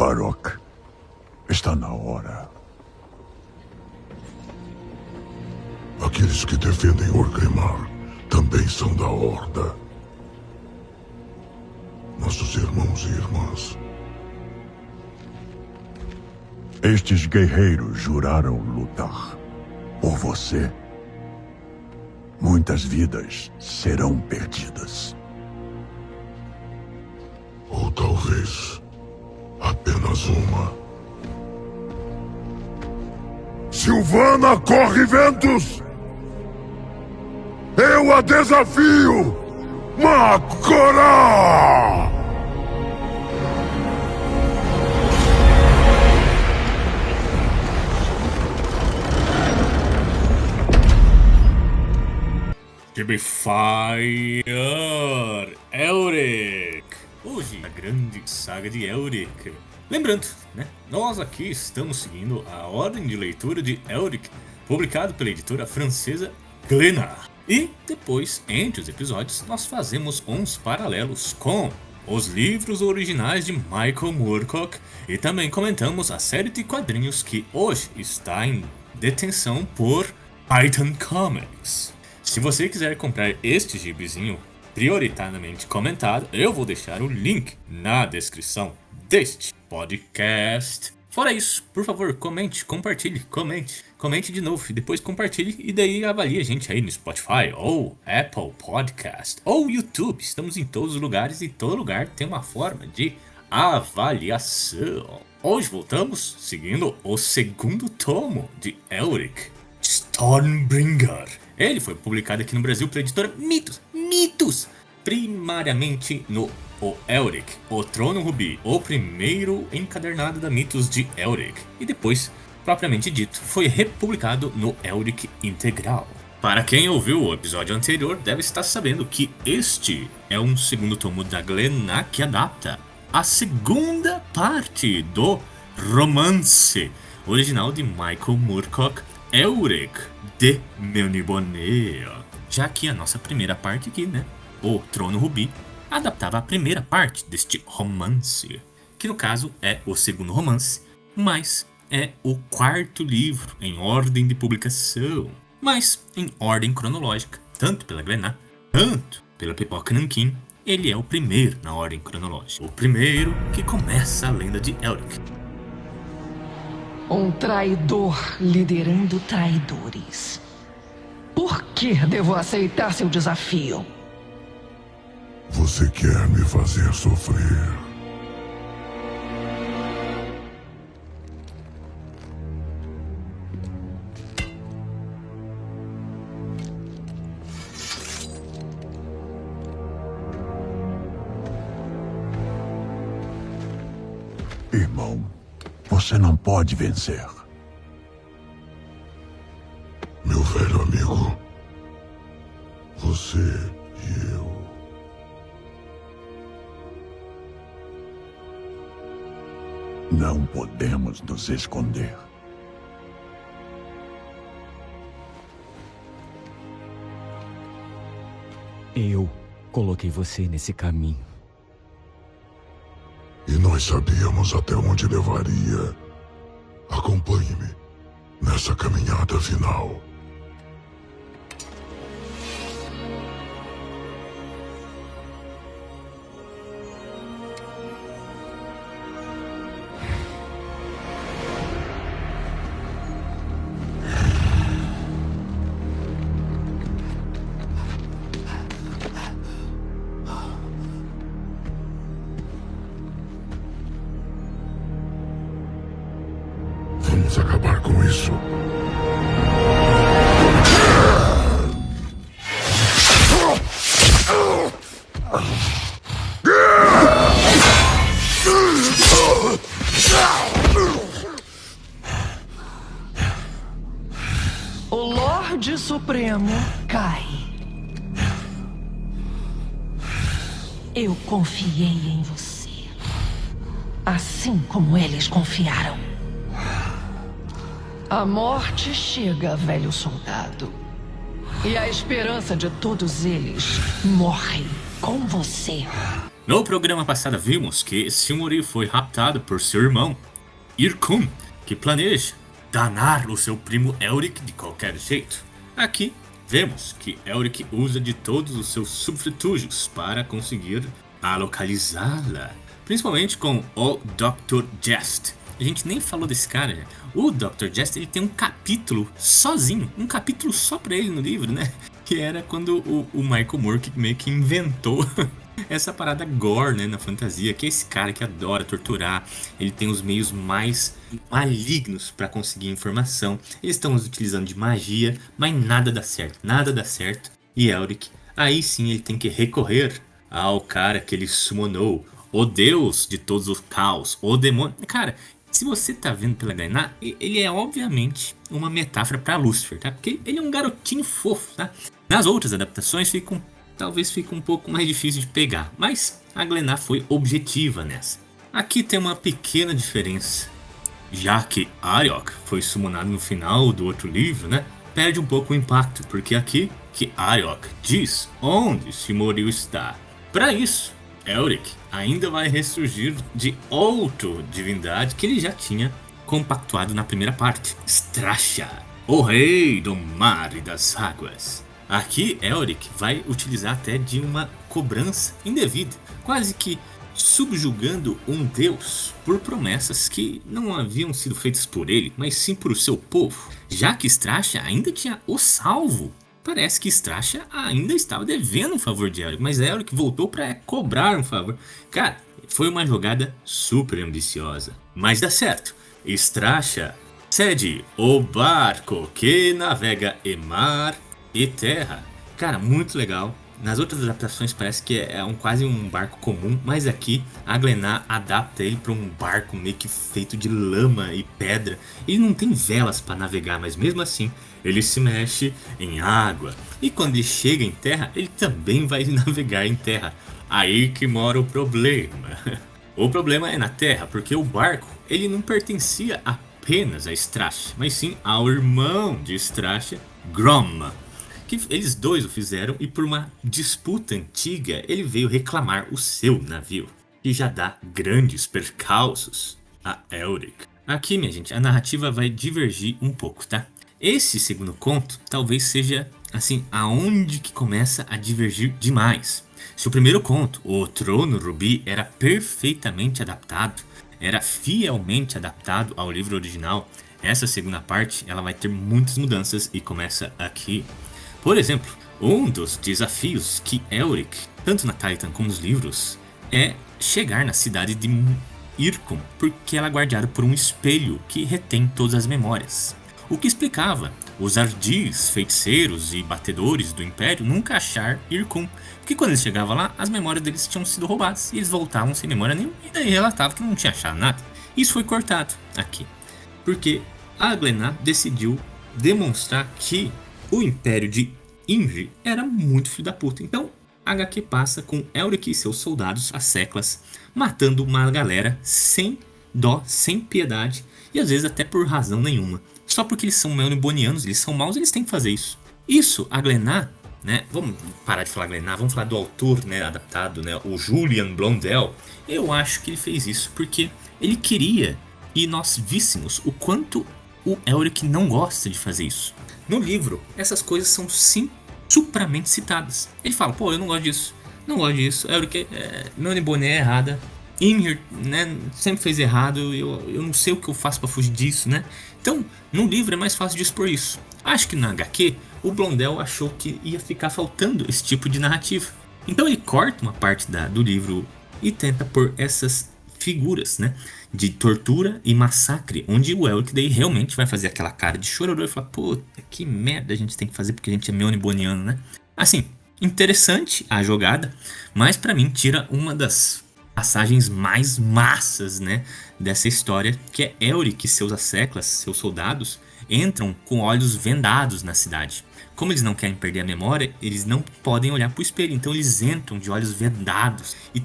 Varrock, está na hora. Aqueles que defendem Orgrimmar também são da Horda. Nossos irmãos e irmãs. Estes guerreiros juraram lutar por você. Muitas vidas serão perdidas. Ou talvez apenas uma. Silvana Corre-Ventos! Eu a desafio! Mak'gora! To be fire, Elric! Hoje, a grande saga de Elric. Lembrando, né? Nós aqui estamos seguindo a ordem de leitura de Elric, publicado pela editora francesa Glénat. E depois, entre os episódios, nós fazemos uns paralelos com os livros originais de Michael Moorcock e também comentamos a série de quadrinhos que hoje está em detenção por Titan Comics. Se você quiser comprar este gibizinho prioritariamente comentado, eu vou deixar o link na descrição deste podcast. Fora isso, por favor, comente, compartilhe, comente de novo e depois compartilhe e daí avalie a gente aí no Spotify ou Apple Podcast ou YouTube. Estamos em todos os lugares e todo lugar tem uma forma de avaliação. Hoje voltamos seguindo o segundo tomo de Elric, Stormbringer. Ele foi publicado aqui no Brasil pela editora Mitos, primariamente no O Elric, O Trono Rubi, o primeiro encadernado da Mitos de Elric, e depois, propriamente dito, foi republicado no Elric Integral. Para quem ouviu o episódio anterior, deve estar sabendo que este é um segundo tomo da Glénat que adapta a segunda parte do romance original de Michael Moorcock, Elric de Melniboné. Já que a nossa primeira parte aqui, né, O Trono Rubi, adaptava a primeira parte deste romance, que no caso é o segundo romance, mas é o quarto livro em ordem de publicação, mas em ordem cronológica, tanto pela Glénat, tanto pela Pipoca Nankin, ele é o primeiro na ordem cronológica, o primeiro que começa a lenda de Elric. Um traidor liderando traidores. Por que devo aceitar seu desafio? Você quer me fazer sofrer? Irmão, você não pode vencer. Meu velho amigo, você e eu. Não podemos nos esconder. Eu coloquei você nesse caminho. E nós sabíamos até onde levaria. Acompanhe-me nessa caminhada final. Vamos acabar com isso. O Lorde Supremo cai. Eu confiei em você. Assim como eles confiaram. A morte chega, velho soldado. E a esperança de todos eles morre com você. No programa passado vimos que Silmaril foi raptado por seu irmão, Irkun, que planeja danar o seu primo Elric de qualquer jeito. Aqui vemos que Elric usa de todos os seus subterfúgios para conseguir localizá-la, principalmente com o Dr. Jest. A gente nem falou desse cara, né? O Dr. Jest, ele tem um capítulo sozinho, um capítulo só pra ele no livro, né? Que era quando o Michael Moore meio que inventou essa parada gore, né, na fantasia, que é esse cara que adora torturar. Ele tem os meios mais malignos para conseguir informação. Eles estão utilizando de magia, mas nada dá certo. E Elric, aí sim ele tem que recorrer ao cara que ele summonou, o deus de todos os caos, o demônio. Cara, se você tá vendo pela Glenn, ele é obviamente uma metáfora para Lúcifer, tá? Porque ele é um garotinho fofo, tá? Nas outras adaptações talvez fique um pouco mais difícil de pegar, mas a Glenn foi objetiva nessa. Aqui tem uma pequena diferença, já que Ariok foi summonado no final do outro livro, né? Perde um pouco o impacto, porque aqui que Ariok diz onde Silmaril está. Para isso, Elric ainda vai ressurgir de outra divindade que ele já tinha compactuado na primeira parte, Stracha, o rei do mar e das águas. Aqui Elric vai utilizar até de uma cobrança indevida, quase que subjugando um deus por promessas que não haviam sido feitas por ele, mas sim por seu povo. Já que Stracha ainda tinha o salvo, parece que Stracha ainda estava devendo um favor de Elric, mas Elric voltou para cobrar um favor. Cara, foi uma jogada super ambiciosa, mas dá certo. Stracha cede o barco que navega em mar e terra. Cara, muito legal. Nas outras adaptações parece que é quase um barco comum, mas aqui a Glenn adapta ele para um barco meio que feito de lama e pedra. Ele não tem velas para navegar, mas mesmo assim ele se mexe em água. E quando ele chega em terra, ele também vai navegar em terra. Aí que mora o problema. O problema é na terra, porque o barco ele não pertencia apenas a Stracha, mas sim ao irmão de Stracha, Grom, que eles dois o fizeram, e por uma disputa antiga ele veio reclamar o seu navio, que já dá grandes percalços a Elric. Aqui, minha gente, a narrativa vai divergir um pouco, tá? Esse segundo conto talvez seja, assim, aonde que começa a divergir demais. Se o primeiro conto, O Trono Rubi, era perfeitamente adaptado, era fielmente adaptado ao livro original, essa segunda parte ela vai ter muitas mudanças e começa aqui. Por exemplo, um dos desafios que Elric, tanto na Titan como nos livros, é chegar na cidade de Irkun, porque ela é guardada por um espelho que retém todas as memórias. O que explicava os ardis, feiticeiros e batedores do Império nunca achar Irkun, porque quando eles chegavam lá, as memórias deles tinham sido roubadas e eles voltavam sem memória nenhuma e daí relatavam que não tinha achado nada. Isso foi cortado aqui, porque a Glenn decidiu demonstrar que o Império de Imri era muito filho da puta. Então, a HQ passa com Elric e seus soldados, as Seclas, matando uma galera sem dó, sem piedade e às vezes até por razão nenhuma. Só porque eles são melnibonianos, eles são maus, eles têm que fazer isso. Isso, a Glenn, né? Vamos parar de falar Glenn, vamos falar do autor, né, adaptado, né, o Julian Blondell. Eu acho que ele fez isso porque ele queria, e nós víssemos o quanto o Elric não gosta de fazer isso. No livro, essas coisas são sim supramente citadas. Ele fala, pô, eu não gosto disso, Elric, Melniboné é errada, Ymir, né, sempre fez errado, eu não sei o que eu faço pra fugir disso, né? Então, no livro é mais fácil de expor isso. Acho que na HQ, o Blondell achou que ia ficar faltando esse tipo de narrativa. Então ele corta uma parte do livro e tenta pôr essas figuras, né, de tortura e massacre, onde o Elric daí realmente vai fazer aquela cara de chororô e falar, puta, que merda a gente tem que fazer porque a gente é melniboniano, né? Assim, interessante a jogada, mas pra mim tira uma das passagens mais massas, né, dessa história, que é Elric e seus asseclas, seus soldados, entram com olhos vendados na cidade. Como eles não querem perder a memória, eles não podem olhar pro espelho, então eles entram de olhos vendados e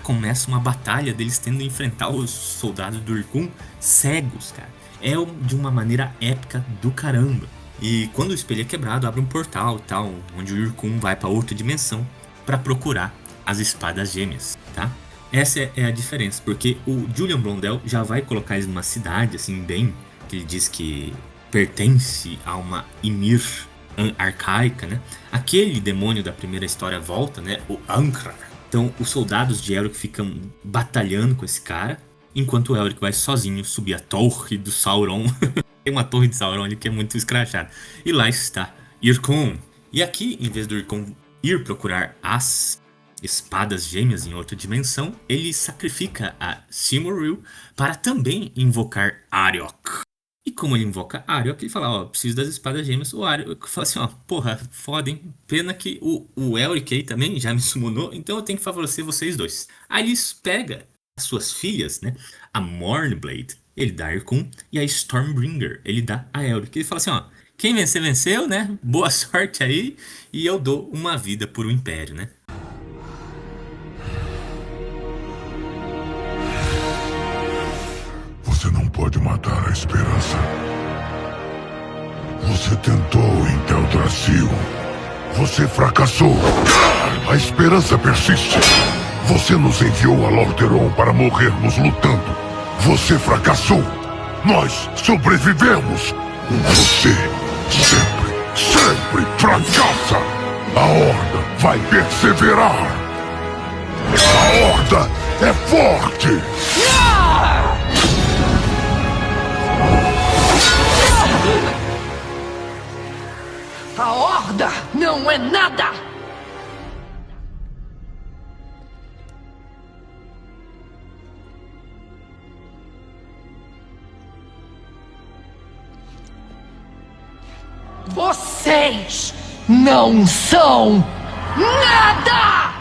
começa uma batalha deles tendo que enfrentar os soldados do Irkun cegos, cara. É de uma maneira épica do caramba. E quando o espelho é quebrado, abre um portal e tal, onde o Irkun vai para outra dimensão para procurar as espadas gêmeas, tá? Essa é a diferença, porque o Julian Blondell já vai colocar eles numa cidade, assim, bem... que ele diz que pertence a uma Ymir arcaica, né? Aquele demônio da primeira história volta, né? O Ankrar. Então, os soldados de Elric ficam batalhando com esse cara, enquanto o Elric vai sozinho subir a torre do Sauron. Tem uma torre de Sauron ali que é muito escrachada. E lá está Irkon. E aqui, em vez do Irkon ir procurar as espadas gêmeas em outra dimensão, ele sacrifica a Silmaril para também invocar Ariok. E como ele invoca Ariok, ele fala, ó, preciso das espadas gêmeas. O Ariok fala assim, ó, porra, foda, hein? Pena que o Elric aí também já me summonou, então eu tenho que favorecer vocês dois. Aí ele pega as suas filhas, né? A Mournblade, ele dá a Irkun, e a Stormbringer, ele dá a Elric. Ele fala assim, ó, quem vencer, venceu, né? Boa sorte aí, e eu dou uma vida por um império, né? Você não pode matar a esperança. Você tentou em Teldrassil. Você fracassou. A esperança persiste. Você nos enviou a Lordaeron para morrermos lutando. Você fracassou. Nós sobrevivemos. Você sempre fracassa. A Horda vai perseverar. A Horda é forte. A Horda não é nada! Vocês não são nada!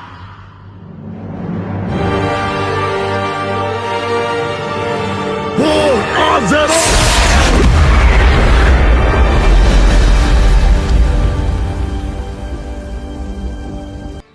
Por Azeroth!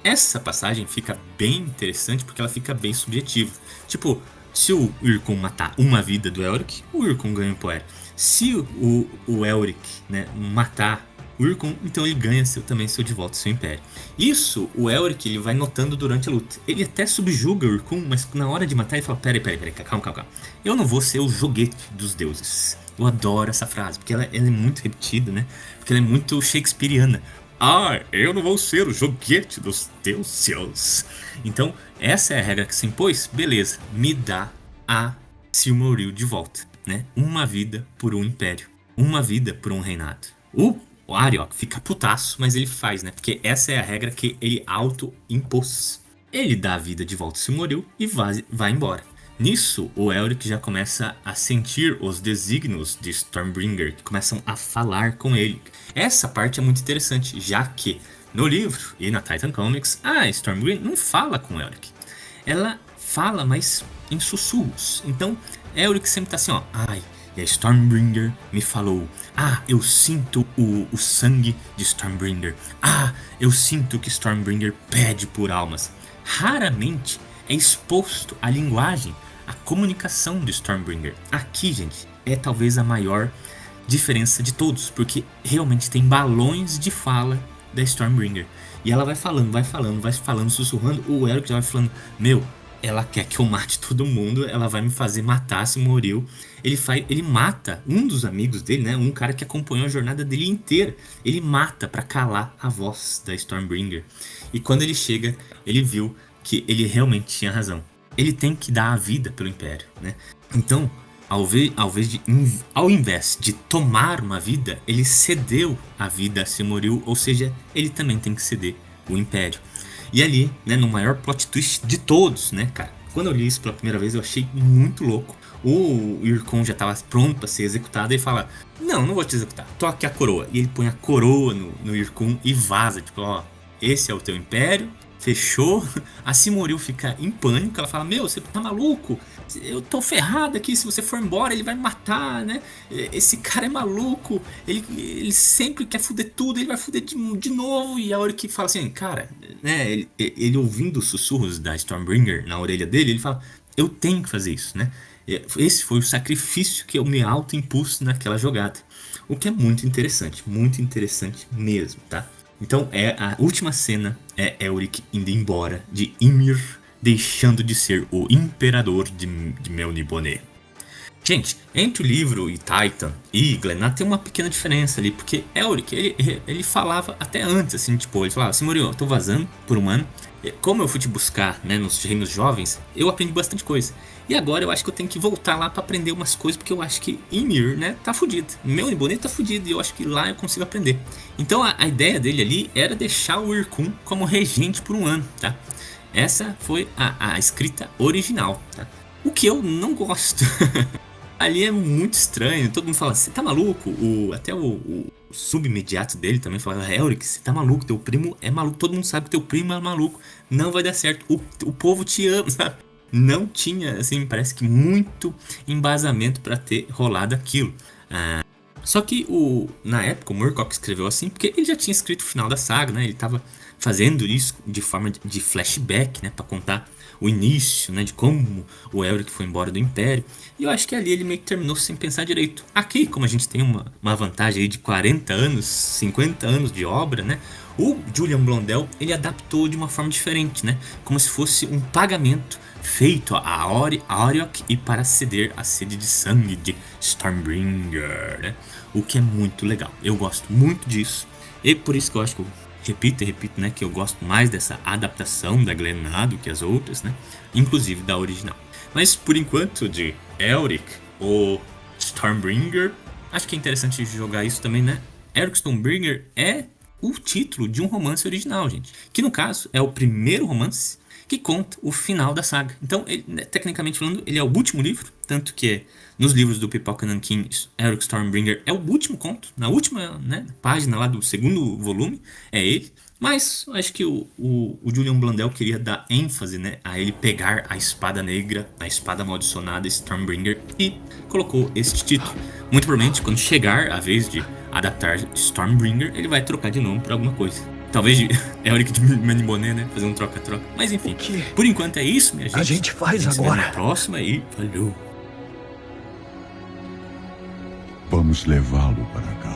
Essa passagem fica bem interessante porque ela fica bem subjetiva. Tipo, se o Irkun matar uma vida do Elric, o Irkun ganha o poder. Se o Elric, né, matar o Irkun, então ele ganha também seu de volta, seu império. Isso o Elric ele vai notando durante a luta. Ele até subjuga o Irkun, mas na hora de matar ele fala, peraí, calma. Eu não vou ser o joguete dos deuses. Eu adoro essa frase, porque ela é muito repetida, né? Porque ela é muito shakespeariana. Ah, eu não vou ser o joguete dos deuses. Então, essa é a regra que se impôs. Beleza, me dá a Silmaril de volta, né? Uma vida por um império. Uma vida por um reinado. O Ariok fica putaço, mas ele faz, né? Porque essa é a regra que ele auto-impôs. Ele dá a vida de volta ao Silmaril e vai embora. Nisso, o Elric já começa a sentir os desígnios de Stormbringer, que começam a falar com ele. Essa parte é muito interessante, já que no livro e na Titan Comics, a Stormbringer não fala com o Elric. Ela fala, mas em sussurros. Então, Elric sempre tá assim, ó, ai, e a Stormbringer me falou, ah, eu sinto o sangue de Stormbringer. Ah, eu sinto que Stormbringer pede por almas. Raramente é exposto a linguagem, a comunicação de Stormbringer. Aqui, gente, é talvez a maior diferença de todos, porque realmente tem balões de fala da Stormbringer. E ela vai falando, sussurrando. O Elric já vai falando, meu, ela quer que eu mate todo mundo, ela vai me fazer matar se Silmaril. Ele mata um dos amigos dele, né? Um cara que acompanhou a jornada dele inteira. Ele mata pra calar a voz da Stormbringer. E quando ele chega, ele viu que ele realmente tinha razão. Ele tem que dar a vida pelo Império, né? Então, ao invés de tomar uma vida, ele cedeu a vida a Silmaril, ou seja, ele também tem que ceder o Império. E ali, né, no maior plot twist de todos, né, cara? Quando eu li isso pela primeira vez, eu achei muito louco. O Irkon já estava pronto para ser executado e ele fala, não vou te executar, toque a coroa. E ele põe a coroa no Irkon e vaza, tipo, ó, esse é o teu Império. Fechou, a Silmaril fica em pânico, ela fala, meu, você tá maluco? Eu tô ferrado aqui, se você for embora ele vai me matar, né? Esse cara é maluco, ele sempre quer foder tudo, ele vai foder de novo. E a hora que fala assim, cara, né? Ele ouvindo os sussurros da Stormbringer na orelha dele, ele fala, eu tenho que fazer isso, né? Esse foi o sacrifício que eu me auto-impus naquela jogada. O que é muito interessante mesmo, tá? Então a última cena é Elric indo embora de Ymir, deixando de ser o imperador de Melniboné. Gente, entre o livro e Titan e Glenad tem uma pequena diferença ali, porque Elric, ele falava até antes, assim, tipo, ele falava, Silmaril, eu tô vazando por um ano, como eu fui te buscar, né, nos reinos jovens, eu aprendi bastante coisa. E agora eu acho que eu tenho que voltar lá pra aprender umas coisas, porque eu acho que Ymir, né, tá fudido. Melniboné tá fudido e eu acho que lá eu consigo aprender. Então a ideia dele ali era deixar o Irkun como regente por um ano, tá? Essa foi a escrita original, tá? O que eu não gosto. Ali é muito estranho, todo mundo fala, você tá maluco? Até o subimediato dele também fala, Elric, você tá maluco, teu primo é maluco, todo mundo sabe que teu primo é maluco, não vai dar certo, o povo te ama, sabe? Não tinha, assim, parece que muito embasamento pra ter rolado aquilo. Só que na época o Moorcock escreveu assim porque ele já tinha escrito o final da saga, né? Ele tava fazendo isso de forma de flashback, né? Pra contar o início, né? De como o Elric foi embora do Império. E eu acho que ali ele meio que terminou sem pensar direito. Aqui, como a gente tem uma vantagem aí de 40 anos, 50 anos de obra, né? O Julian Blondell, ele adaptou de uma forma diferente, né? Como se fosse um pagamento feito a Oriok e para ceder a sede de sangue de Stormbringer, né? O que é muito legal. Eu gosto muito disso. E por isso que eu acho que eu repito, né? Que eu gosto mais dessa adaptação da Glenad do que as outras, né? Inclusive da original. Mas por enquanto, de Elric ou Stormbringer, acho que é interessante jogar isso também, né? Elric Stormbringer é o título de um romance original, gente. Que no caso é o primeiro romance que conta o final da saga. Então, ele, tecnicamente falando, ele é o último livro. Tanto que nos livros do Pipoca Nankin, Elric Stormbringer é o último conto. Na última, né, página lá do segundo volume, é ele. Mas acho que o Julian Blondell queria dar ênfase, né, a ele pegar a espada negra, a espada amaldiçoada Stormbringer, e colocou este título. Muito provavelmente, quando chegar a vez de adaptar Stormbringer, ele vai trocar de nome para alguma coisa. Talvez de Elric de Melniboné, né? Fazer um troca-troca. Mas enfim, por enquanto é isso, minha gente. A gente faz agora. Se vê na próxima e falou. Vamos levá-lo para cá.